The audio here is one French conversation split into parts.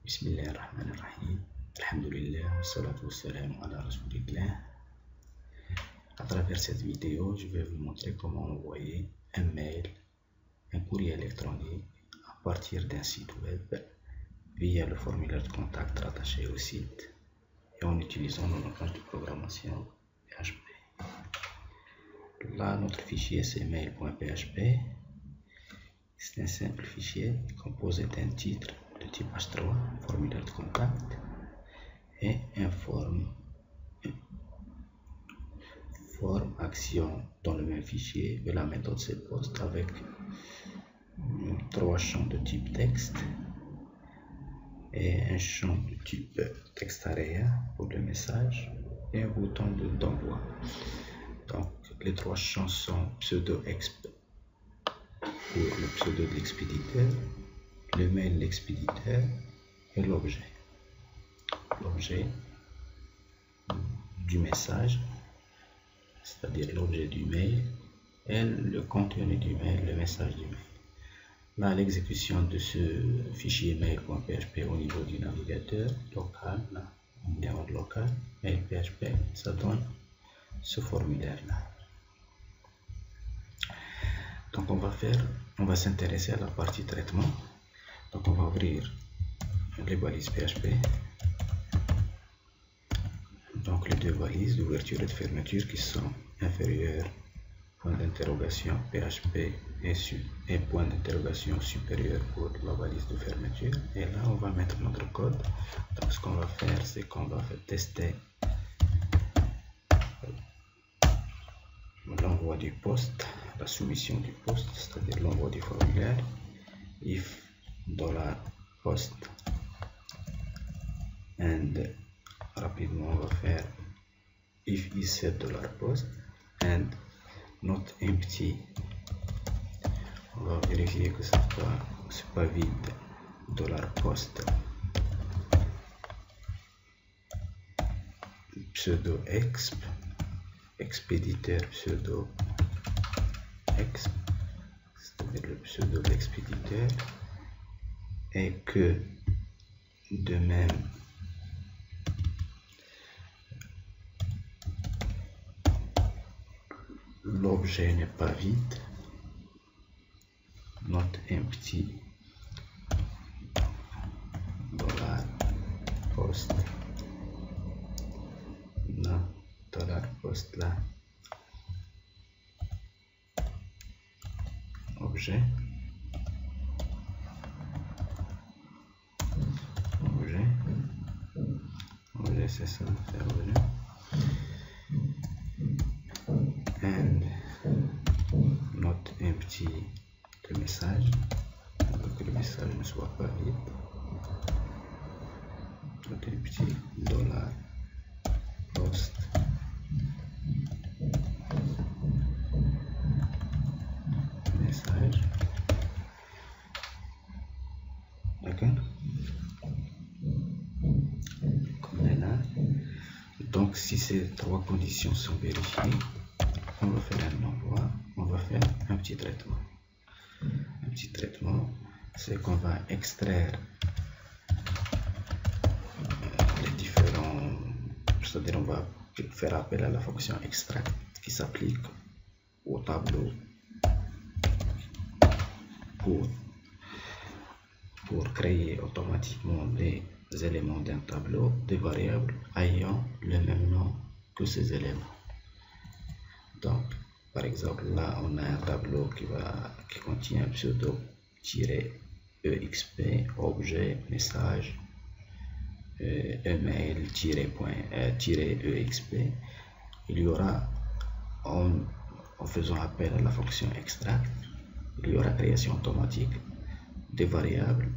Bismillahirrahmanirrahim. Alhamdulillah, wassalatu wassalamu ala rasulillah. À travers cette vidéo, je vais vous montrer comment envoyer un mail, un courrier électronique à partir d'un site web via le formulaire de contact rattaché au site et en utilisant le langage de programmation PHP. Là, notre fichier c'est mail.php. C'est un simple fichier composé d'un titre de type H3, formulaire de contact, et un forme action dans le même fichier et la méthode setPost avec 3 champs de type texte et un champ de type textarea pour le message et un bouton d'envoi. Donc les 3 champs sont pseudo-exp pour le pseudo de l'expéditeur, le mail de l'expéditeur et l'objet du message, c'est-à-dire l'objet du mail et le contenu du mail, le message du mail. Là, l'exécution de ce fichier mail.php au niveau du navigateur local, là, on est en local, mail.php, ça donne ce formulaire-là. Donc on va s'intéresser à la partie traitement. Donc on va ouvrir les balises PHP. Donc les deux balises d'ouverture et de fermeture qui sont inférieures, point d'interrogation PHP et point d'interrogation supérieur pour la balise de fermeture. Et là on va mettre notre code. Donc ce qu'on va faire, c'est qu'on va tester l'envoi du poste, la soumission du poste, c'est-à-dire l'envoi du formulaire. If $post and rapidement on va faire if is set $post and not empty. On va vérifier que c'est pas vide $post pseudo exp expéditeur pseudo exp, c'est-à-dire le pseudo de l'expéditeur, et que de même l'objet n'est pas vide, not empty $post, non $post là, objet c'est ça, c'est objet, and not empty le message, pour que le message ne soit pas vide, not empty $post message. D'accord, comme là. Donc si ces 3 conditions sont vérifiées, on va faire un envoi, on va faire un petit traitement. Un petit traitement, c'est qu'on va extraire les différents, c'est-à-dire on va faire appel à la fonction extract qui s'applique au tableau pour créer automatiquement les éléments d'un tableau, des variables ayant le même nom que ces éléments. Donc par exemple là on a un tableau qui contient pseudo-exp objet message email-exp. Il y aura, en faisant appel à la fonction extract, il y aura création automatique des variables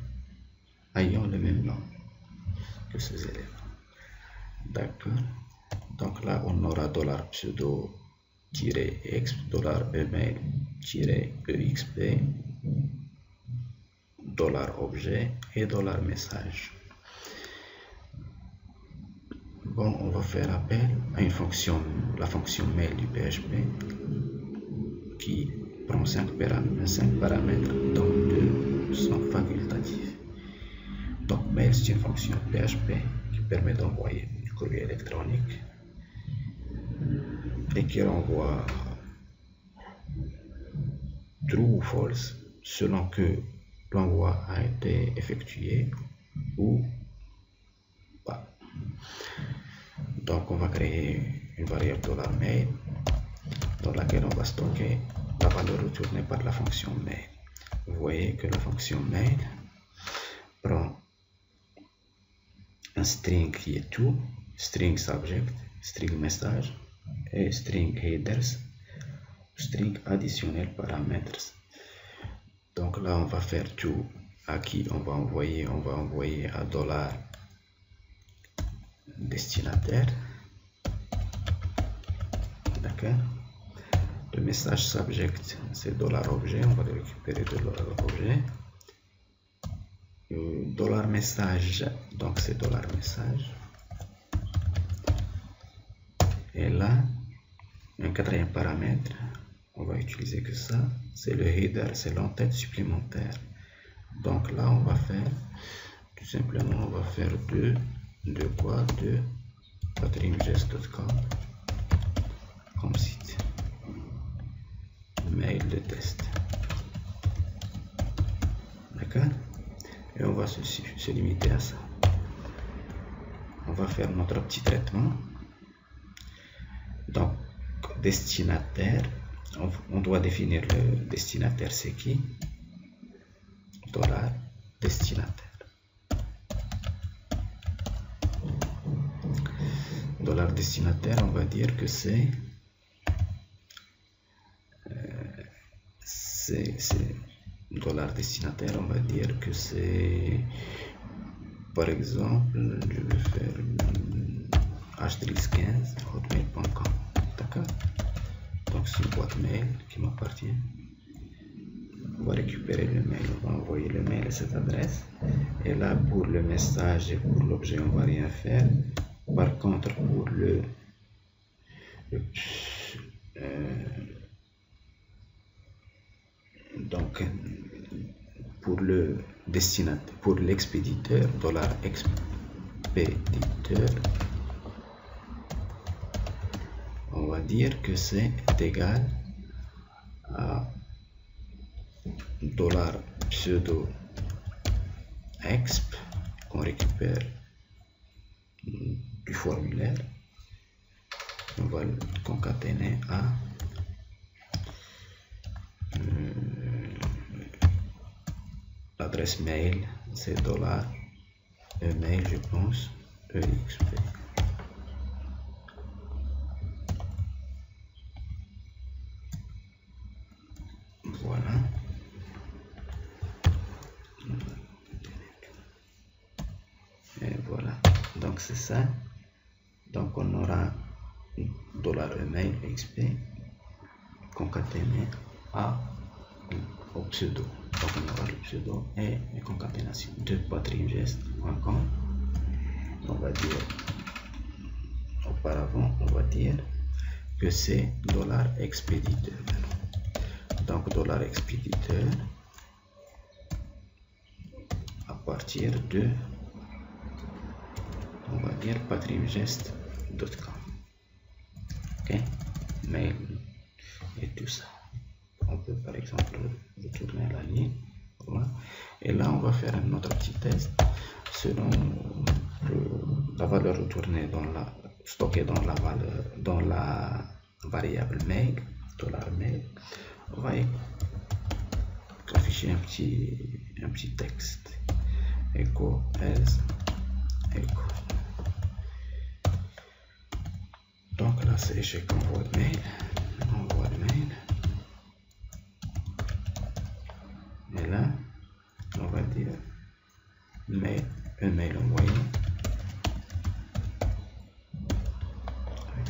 ayant le même nom que ces éléments. D'accord, donc là on aura $pseudo-exp, $email-exp, $objet et $message. Bon, on va faire appel à une fonction, la fonction mail du PHP, qui prend 5 paramètres, dont 2 sont facultatifs. Donc mail, c'est une fonction PHP qui permet d'envoyer du courrier électronique et qui renvoie true ou false selon que l'envoi a été effectué ou pas. Donc on va créer une variable $mail dans laquelle on va stocker la valeur retournée par la fonction mail. Vous voyez que la fonction mail prend un string qui est tout, string subject, string message et string headers, string additionnel paramètres. Donc là on va faire tout à qui on va envoyer à $destinataire. D'accord. Le message subject c'est $objet, on va le récupérer de $objet. $message, donc c'est $message. Et là, un quatrième paramètre, on va utiliser que ça, c'est le header, c'est l'entête supplémentaire. Donc là, on va faire, tout simplement, on va faire de patrimgest.com comme site. Mail de test. D'accord? Et on va se limiter à ça. On va faire notre petit traitement. Donc, destinataire, on doit définir le destinataire, c'est qui? $destinataire. $destinataire, on va dire que c'est $destinataire, on va dire que c'est, par exemple, je vais faire h15hotmail.com. D'accord? Donc c'est une boîte mail qui m'appartient. On va récupérer le mail, on va envoyer le mail à cette adresse. Et là, pour le message et pour l'objet, on va rien faire. Par contre, pour pour le destinataire, pour l'expéditeur, $expéditeur, on va dire que c'est égal à $pseudo exp qu'on récupère du formulaire. On va le concaténer à l'adresse mail, c'est $email, je pense, exp. Voilà. Et voilà. Donc c'est ça. Donc on aura $email exp concaténé au pseudo. Donc on aura le pseudo et les concaténations de patrimgest.com. On va dire auparavant, on va dire que c'est $expéditeur. Donc $expéditeur à partir de, on va dire patrimgest.com. Ok, mail et tout ça. On peut par exemple retourner la ligne. Voilà. Et là on va faire un autre petit test selon la valeur retournée stockée dans la variable mail, $mail. On va afficher un petit texte, echo as echo. Donc là c'est échec envoi de mail, et là on va dire mail, un mail envoyé avec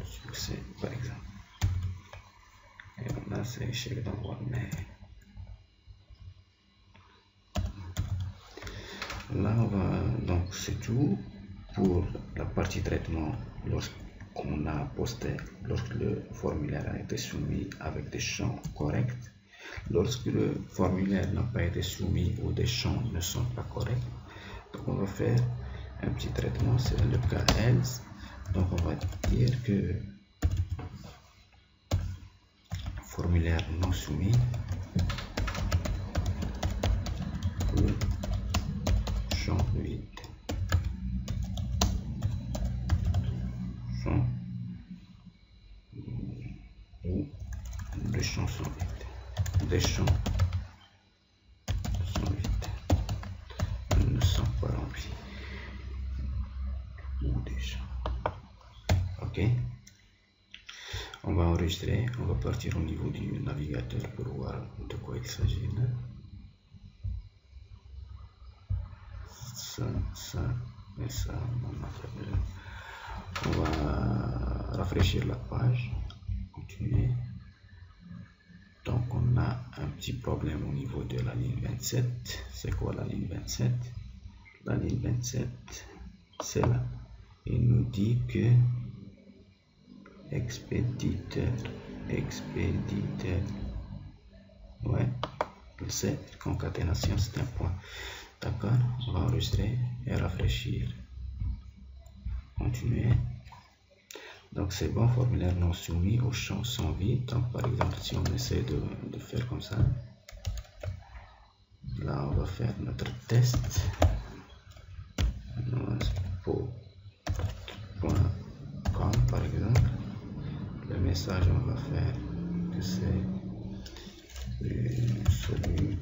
succès par exemple. Et là c'est échec d'envoi de mail. Là on va, donc c'est tout pour la partie traitement lorsqu'on a posté, lorsque le formulaire a été soumis avec des champs corrects. lorsque le formulaire n'a pas été soumis ou des champs ne sont pas corrects. Donc on va faire un petit traitement, c'est le cas else. Donc on va dire que formulaire non soumis ou champ vide. Champ ou les champs sont vides. Des champs sont vides. Ils ne sont pas remplis. Ou des champs. Ok. On va enregistrer, on va partir au niveau du navigateur pour voir de quoi il s'agit. Ça et ça, on va rafraîchir la page, continuer. Donc on a un petit problème au niveau de la ligne 27. C'est quoi la ligne 27? La ligne 27, c'est là. Il nous dit que expéditeur, ouais, c'est concaténation, c'est un point. D'accord, on va enregistrer et rafraîchir. Continuer. Donc c'est bon, formulaire non soumis aux champs sont vides. Donc par exemple, si on essaie de faire comme ça, là on va faire notre test. .com par exemple. Le message, on va faire que c'est celui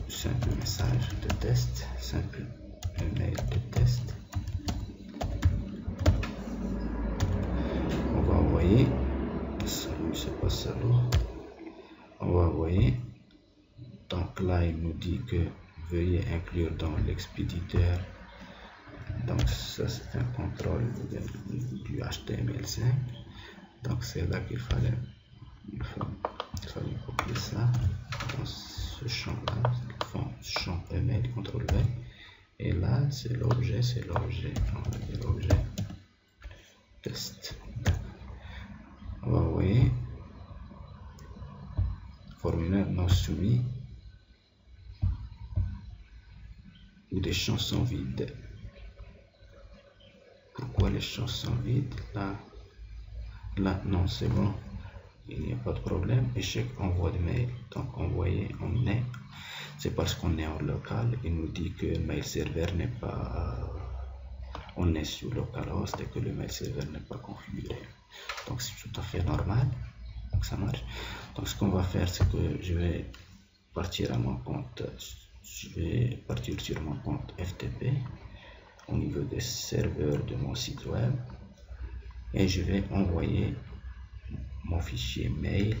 simple message de test, simple email de test. On va envoyer, c'est pas ça, on va envoyer. Donc là, il nous dit que veuillez inclure dans l'expéditeur. Donc ça, c'est un contrôle du HTML5. Donc c'est là qu'il fallait copier ça dans ce champ-là, champ email, CTRL V. Et là, c'est l'objet, on va dire l'objet test. On va envoyer formulaire non soumis ou des champs sont vides. Pourquoi les champs sont vides? Là, non, c'est bon, il n'y a pas de problème. Échec envoi de mail. Donc envoyer, c'est parce qu'on est en local. Il nous dit que le mail server n'est pas, on est sur localhost et que le mail server n'est pas configuré. Donc c'est tout à fait normal. Donc ça marche. Donc ce qu'on va faire, c'est que je vais partir à mon compte. Je vais partir sur mon compte FTP au niveau des serveurs de mon site web. Et je vais envoyer mon fichier mail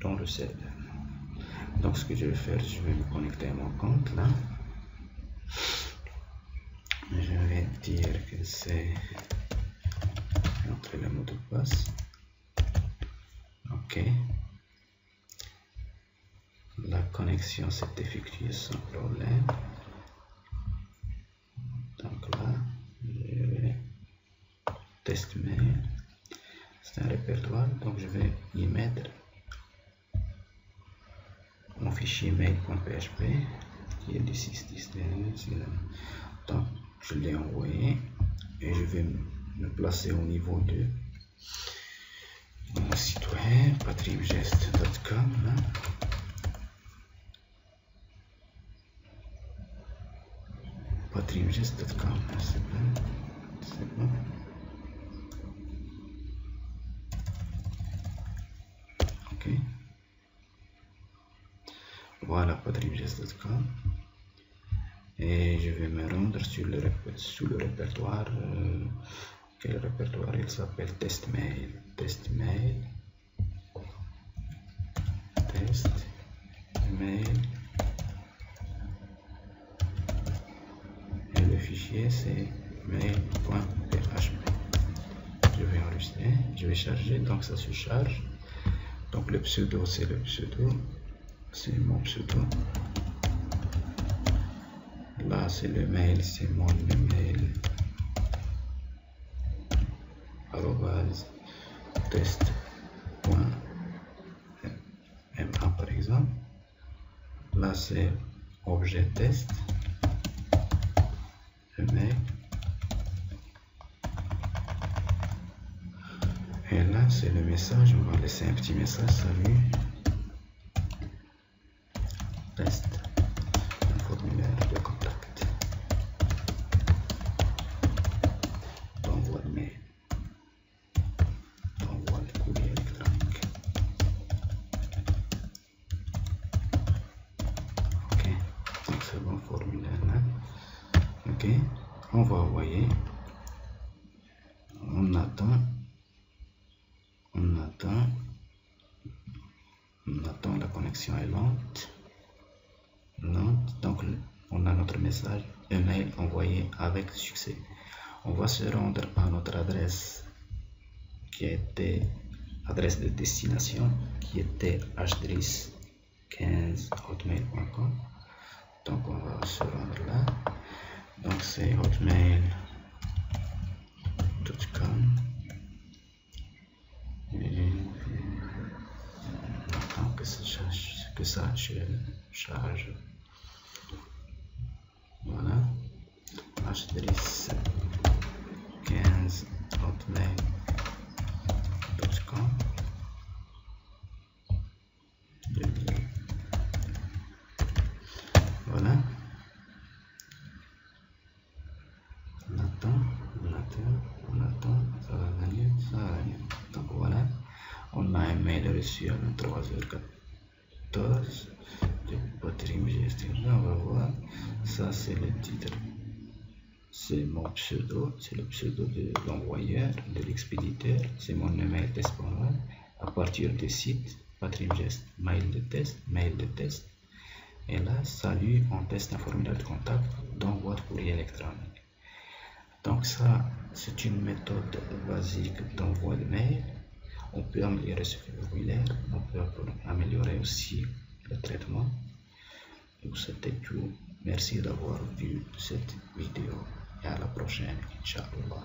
dans le serveur. Donc ce que je vais faire, je vais me connecter à mon compte là. Je vais dire que c'est entrer le mot de passe. Ok. La connexion s'est effectuée sans problème. Donc là, je vais test mail, c'est un répertoire, donc je vais y mettre mon fichier mail.php qui est du 6.10. Donc je l'ai envoyé et je vais me placer au niveau de mon site web patrickgest.com. patrickgest.com, c'est bon. Ok, voilà patrickgest.com et je vais me rendre sur le répertoire. Quel répertoire? Il s'appelle test mail, et le fichier c'est mail.php. Je vais enregistrer, je vais charger, donc ça se charge. Donc le pseudo, c'est mon pseudo. Là c'est le mail, c'est mon email. @test.php. Là c'est objet test, email. Et là c'est le message, on va laisser un petit message, salut, test, un formulaire de contact, d'envoi de mail, d'envoi de courrier électronique. Ok, donc c'est bon, formulaire là. Ok, on va envoyer, on attend, la connexion est lente, donc on a notre message email envoyé avec succès. On va se rendre à notre adresse qui était adresse de destination, qui était hdris15hotmail.com. donc on va se rendre là, donc c'est hotmail.com. que ça charge. Voilà, hdris15hotmail.com. Voilà, on attend, ça va venir, donc voilà, on a un mail reçu à 23h14 de Patrim Gestion. Là on va voir, ça c'est le titre, c'est mon pseudo, c'est le pseudo de l'envoyeur, de l'expéditeur, c'est mon email test.1 à partir du site Patrim Gest, mail de test. Et là, salut, on teste un formulaire de contact d'envoi de courrier électronique. Donc ça, c'est une méthode basique d'envoi de mail. On peut améliorer ce formulaire, on peut améliorer aussi le traitement. Donc c'était tout. Merci d'avoir vu cette vidéo et à la prochaine, Inch'Allah.